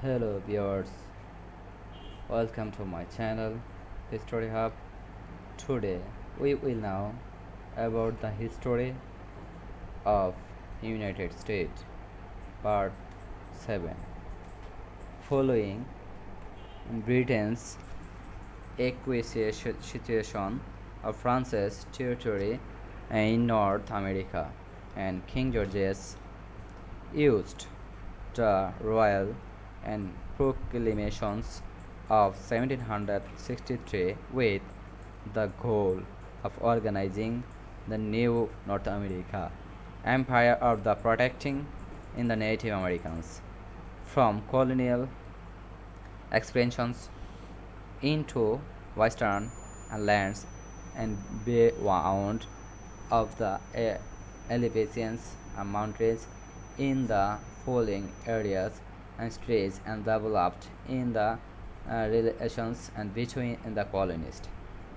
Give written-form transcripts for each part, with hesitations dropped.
Hello viewers, welcome to my channel History Hub. Today we will know about the history of United States, part 7. Following Britain's acquisition of France's territory in North America, and King George's used the royal and proclamations of 1763 with the goal of organizing the new North America empire of the protecting in the Native Americans from colonial expansions into western lands and beyond of the elevations and mountains in the following areas and states and developed in the relations and between the colonists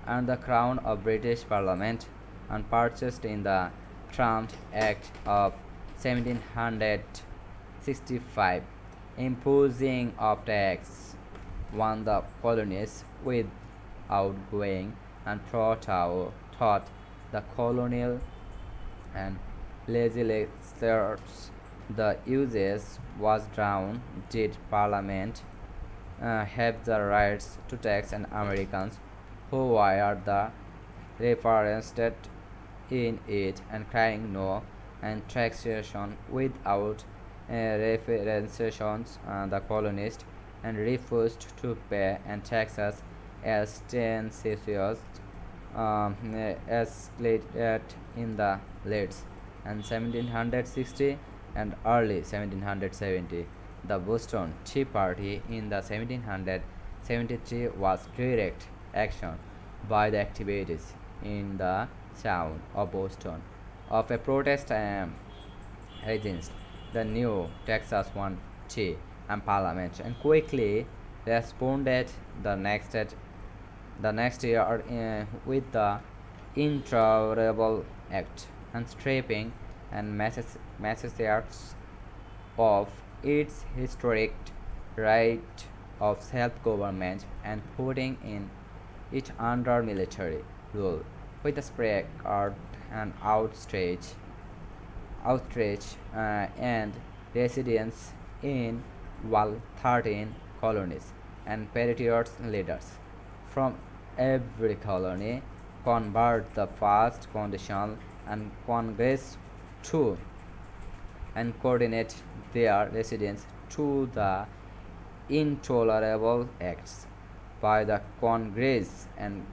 and the crown of British Parliament and purchased in the Trump Act of 1765 imposing of tax on the colonists without going and thought the colonial and legislators the uses was drawn did Parliament have the rights to tax and Americans who were the referenced in it and crying no and taxation without references the colonists and refused to pay and taxes as census escalated in the late and 1760 and early 1770. The Boston Tea Party in the 1773 was direct action by the activities in the town of Boston of a protest against the new Texas One Tea and Parliament and quickly responded the next year with the Intolerable Act and stripping and Massachusetts of its historic right of self-government and putting in it under military rule with the spread and outstretch and residents in all 13 colonies and patriots leaders from every colony convert the first conditional and Congress to and coordinate their residence to the intolerable acts by the Congress and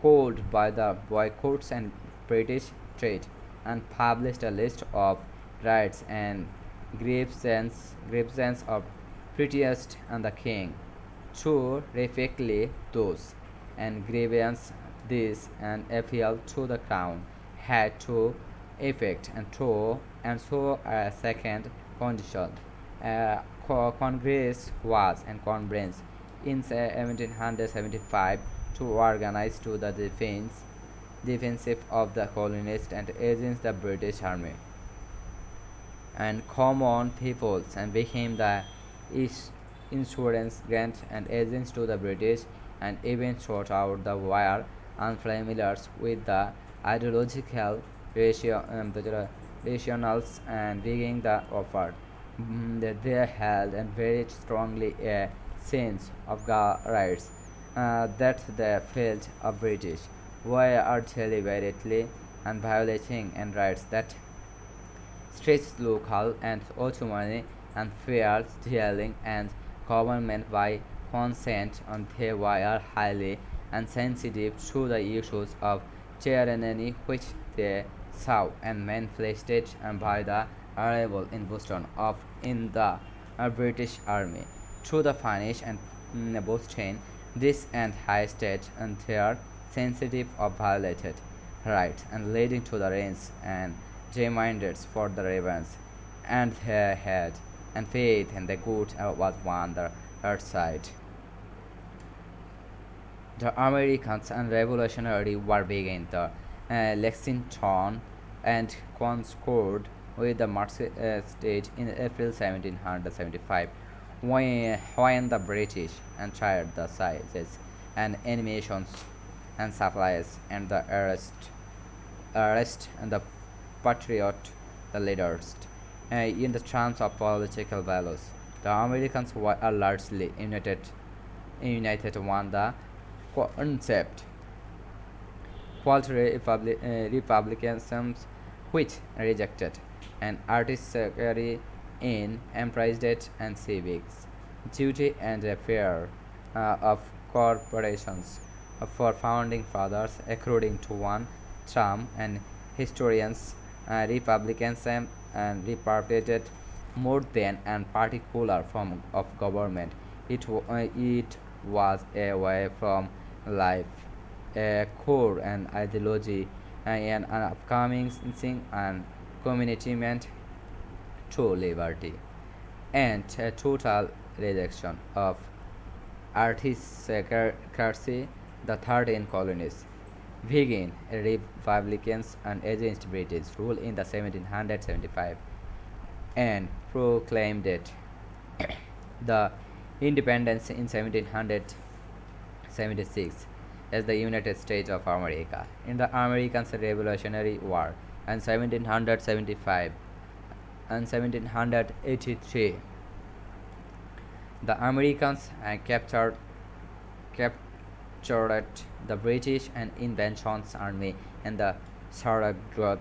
called by the boycotts and British trade and published a list of rights and grievances of prettiest and the king to reflectly those and grievance this and appeal to the crown had to effect and so a second condition Congress was and conference in 1775 to organize to the defensive of the colonists and against the British army and common peoples and became the insurance grant and agents to the British and even throughout the war unfamiliar with the ideological the rationals and being the offered that they held and very strongly a sense of rights that they felt of British were deliberately and violating and rights that stretched local and autonomy and fair dealing and government by consent and they were highly and sensitive to the issues of tyranny which they saw and manifested by the arrival in Boston of in the British Army through the finish and Boston this and high state and their sensitive of violated rights and leading to the reigns and reminders for the ravens and their head and faith in the good was on the earth side. The Americans and Revolutionary War began. The Lexington and Concord with the Marseille state in April 1775, when the British entered the sizes and animations and supplies and the arrest and the patriot the leaders. In the terms of political values, the Americans were largely united on the concept called republicanism, which rejected an artistry in empressed and civics, duty and affair of corporations for founding fathers, according to one term, and historians, republicanism and reputed more than an particular form of government. It was a way from life, a core and ideology, and an upcoming thing and commitment to liberty, and a total rejection of aristocracy. The 13 colonies began republicans and against British rule in the 1775 and proclaimed it the independence in 1776 as the United States of America. In the American Revolutionary War and 1775 and 1783, the Americans captured the British and Inventions Army and the Saratoga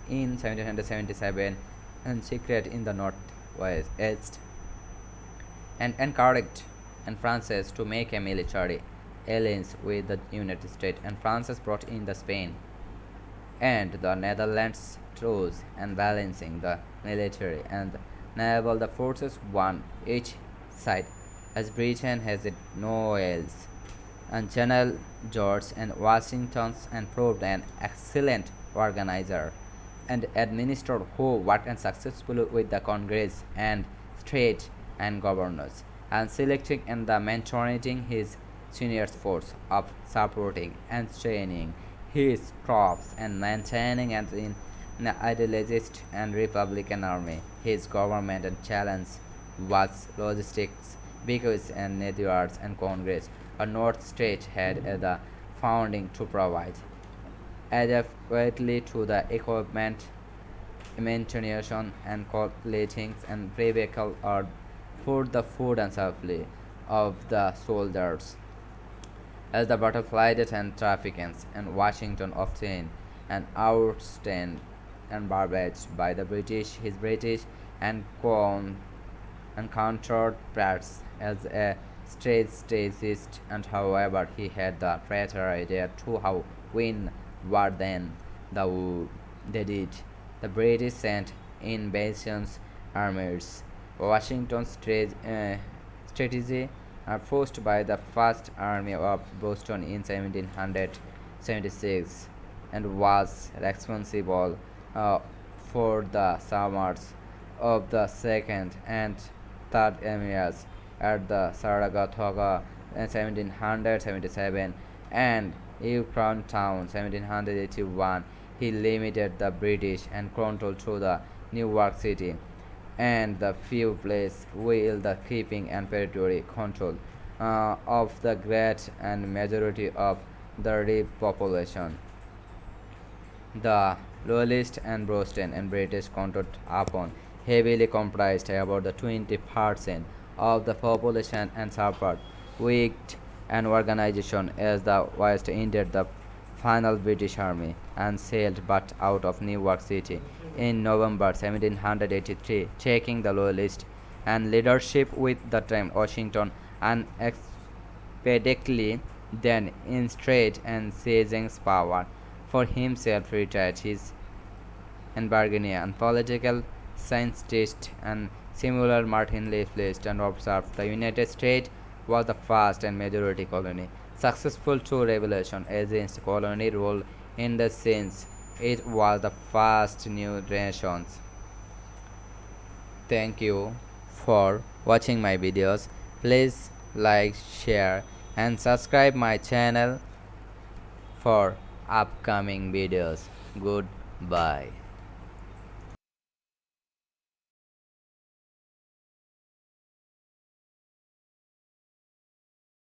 in 1777 and secret in the northwest east and encouraged and Francis to make a military alliance with the United States, and Francis brought in the Spain and the Netherlands troops and balancing the military and naval the forces one each side as Britain has it no else. And General George and Washington's and proved an excellent organizer and administrator who worked successfully with the Congress and state and governors and selecting and the mentoring his senior force of supporting and training his troops and maintaining and in an ideologist and Republican army. His government and challenge was logistics because and networks and Congress a North state had at the founding to provide adequately to the equipment, maintenance and calculating and vehicle or for the food and supply of the soldiers. As the butterflies and traffickers and Washington obtained an outstand and barbage by the British, his British and countered Pratt's as a strategist, and however he had the better idea to how win war than they did. The British sent invasions armies. Washington's strategy forced by the First Army of Boston in 1776 and was responsible for the summers of the Second and Third Armies at the Saratoga in 1777 and Town 1781. He limited the British and control to the New York City and the few places will the keeping and territory control of the great and majority of the population. The loyalist and Boston and British controlled upon heavily comprised about the 20% of the population and suffered weak and organization as the West entered the final British Army and sailed but out of New York City in November 1783, taking the loyalist and leadership with the time Washington unexpectedly then in straight and seizing power for himself retired his and Bargania and political scientist and similar Martin leaflet and observed the United States was the first and majority colony successful to revolution against colony rule in the sense it was the first new nations. Thank you for watching my videos. Please like, share and subscribe my channel for upcoming videos. Goodbye.